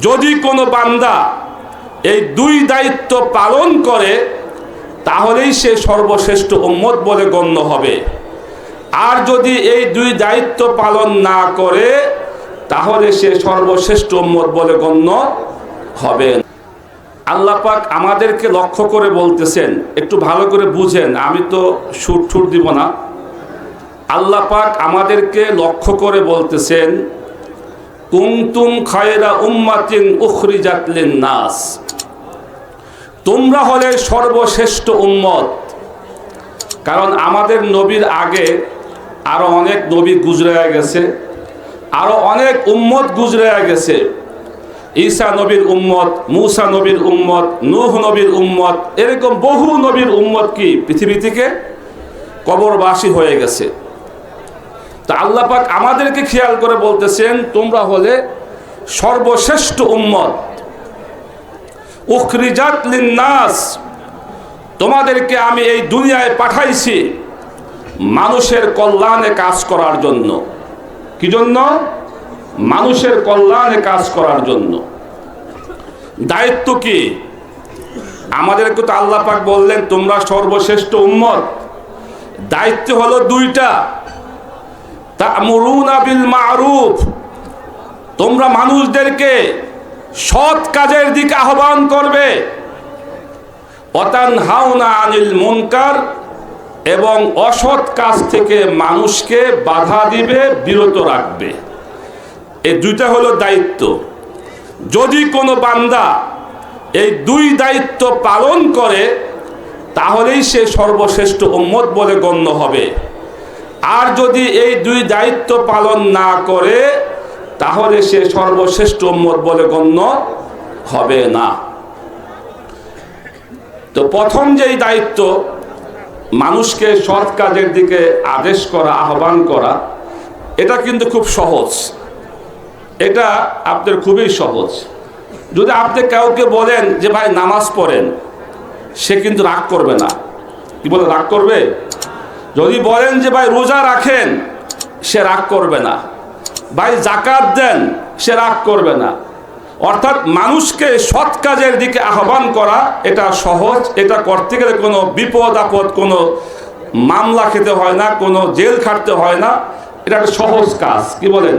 যদি কোনো বান্দা এই দুই দায়িত্ব পালন করে তাহলেই সে সর্বশ্রেষ্ঠ উম্মত বলে গণ্য হবে। আর যদি এই দুই দায়িত্ব পালন না করে তাহলে সে সর্বশ্রেষ্ঠ উম্মত বলে গণ্য হবে। আল্লাহ পাক আমাদেরকে লক্ষ্য করে বলতেছেন, একটু ভালো করে বুঝেন, আমি তো সুর দিব না। আল্লাহ পাক আমাদেরকে লক্ষ্য করে বলতেছেন, কুনতুম খায়রা উম্মাতিন উখরিজাত লিন-নাস, তোমরা হলে সর্বশ্রেষ্ঠ উম্মত। কারণ আমাদের নবীর আগে আরো অনেক নবী গুজরায়া গেছে, আরো অনেক উম্মত গুজরায়া গেছে। ঈসা নবীর উম্মত, মূসা নবীর উম্মত, নূহ নবীর উম্মত, এরকম বহু নবীর উম্মত কি পৃথিবী থেকে কবরবাসী হয়ে গেছে। তা আল্লাহ পাক আমাদেরকে খেয়াল করে বলতেছেন, তোমরা হলে সর্বশ্রেষ্ঠ উম্মত। উখরিজাত লিন-নাস, তোমাদেরকে আমি এই দুনিয়ায় পাঠাইছি মানুষের কল্যাণে কাজ করার জন্য। কি জন্য? মানুষের কল্যাণে কাজ করার জন্য। দায়িত্ব কি? আমাদেরকে তো আল্লাহ পাক বললেন তোমরা সর্বশ্রেষ্ঠ উম্মত। দায়িত্ব হলো দুইটা। তা'মুরুনা বিল মা'রুফ, তোমরা মানুষদেরকে সৎ কাজের দিকে আহ্বান করবে। ওয়া তানহাউনা আনিল মুনকার, এবং অসৎ কাজ থেকে মানুষকে বাধা দিবে, বিরত রাখবে। এই দুইটা হলো দায়িত্ব। যদি কোনো বান্দা এই দুই দায়িত্ব পালন করে তাহলেই সে সর্বশ্রেষ্ঠ উম্মত বলে গণ্য হবে। আর যদি এই দুই দায়িত্ব পালন না করে তাহলে সে সর্বশ্রেষ্ঠ উম্মত বলে গণ্য হবে না। তো প্রথম যেই দায়িত্ব, মানুষকে সৎ কাজের দিকে আদেশ করা, আহ্বান করা, এটা কিন্তু খুব সহজ। এটা আপনাদের খুবই সহজ। যদি আপনি কাউকে বলেন যে ভাই নামাজ পড়েন, সে কিন্তু রাগ করবে না। কি বলে, রাগ করবে? যদি বলেন যে ভাই রোজা রাখেন, সে রাগ করবে না। ভাই যাকাত দেন, সে রাগ করবে না। অর্থাৎ মানুষকে সৎ কাজের দিকে আহ্বান করা এটা সহজ। এটা করতে গেলে কোনো বিপদ আপদ, কোনো মামলা খেতে হয় না, কোনো জেল খাটতে হয় না। এটা একটা সহজ কাজ। কি বলেন?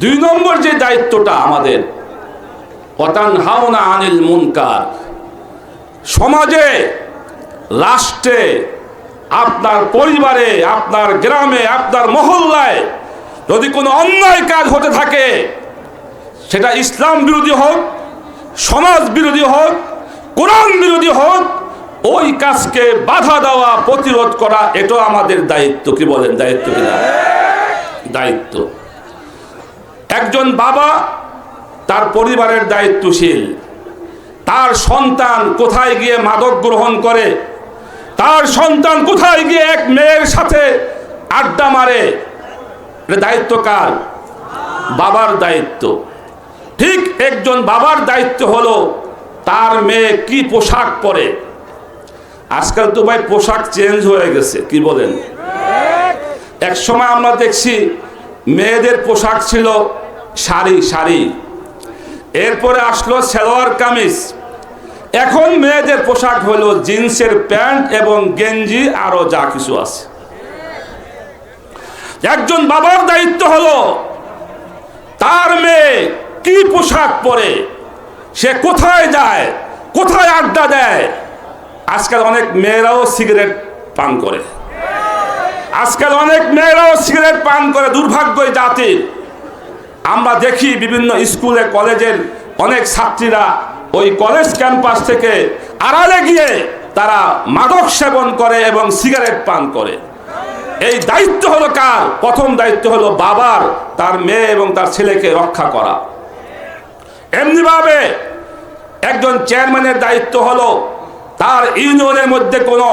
দুই নম্বর যে দায়িত্বটা আমাদের, ওয়া তানহাউনা আনিল মুনকার, সমাজে, রাষ্ট্রে, আপনার পরিবারে, আপনার গ্রামে, আপনার মহল্লায় যদি কোনো অন্যায় কাজ হতে থাকে, সেটা ইসলাম বিরোধী হোক, সমাজ বিরোধী হোক, কোরআন বিরোধী হোক, ওই কাজকে বাধা দেওয়া, প্রতিরোধ করা, এটাও আমাদের দায়িত্ব। কি বলেন? দায়িত্ব কিনা? দায়িত্ব। একজন বাবা তার পরিবারের দায়িত্বশীল। তার সন্তান কোথায় গিয়ে মাদক গ্রহণ করে, তার সন্তান কোথায় গিয়ে এক মেয়ের সাথে আড্ডা মারে, এটা দায়িত্ব কার? বাবার দায়িত্ব। ঠিক একজন বাবার দায়িত্ব হলো তার মেয়ে কি পোশাক পরে। আজকাল তো ভাই পোশাক চেঞ্জ হয়ে গেছে। কি বলেন? এক সময় আমরা দেখছি মেয়েদের পোশাক ছিল শাড়ি, এরপরে আসলো সালোয়ার কামিজ, এখন মেয়েদের পোশাক হলো জিন্সের প্যান্ট এবং গেঞ্জি, আরো যা কিছু আছে। একজন বাবার দায়িত্ব হলো তার মেয়ে কি পোশাক পরে, সে কোথায় যায়, কোথায় আড্ডা দেয়। আজকাল অনেক মেয়েরাও সিগারেট পান করে। আজকাল অনেক মেয়েরাও সিগারেট পান করে। দুর্ভাগ্য জাতির। আমরা দেখি বিভিন্ন স্কুলে, কলেজের অনেক ছাত্রীরা ওই কলেজ ক্যাম্পাস থেকে আড়ালে গিয়ে তারা মাদক সেবন করে এবং সিগারেট পান করে। এই দায়িত্ব হলো কার? প্রথম দায়িত্ব হলো বাবার, তার মেয়ে এবং তার ছেলেকে রক্ষা করা। এমনিভাবে একজন চেয়ারম্যানের দায়িত্ব হলো তার ইউনিয়নের মধ্যে কোনো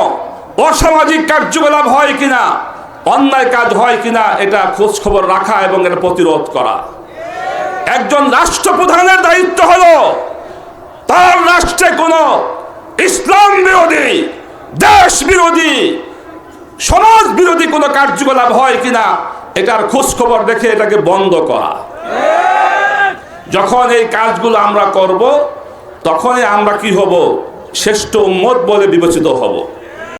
অসামাজিক কার্যকলাপ হয় কিনা, অন্যায় কাজ হয় কিনা, এটা খোঁজ খবর রাখা এবং এটা প্রতিরোধ করা। একজন রাষ্ট্রপ্রধানের দায়িত্ব হলো তার রাষ্ট্রে কোনো ইসলাম বিরোধী, দেশ বিরোধী, সমাজ বিরোধী কোনো কার্যকলাপ হয় কিনা, এটার খোঁজ খবর দেখে এটাকে বন্ধ করা। যখন এই কাজগুলো আমরা করব, তখনই আমরা কি হব? শ্রেষ্ঠ উম্মত বলে বিবেচিত হব।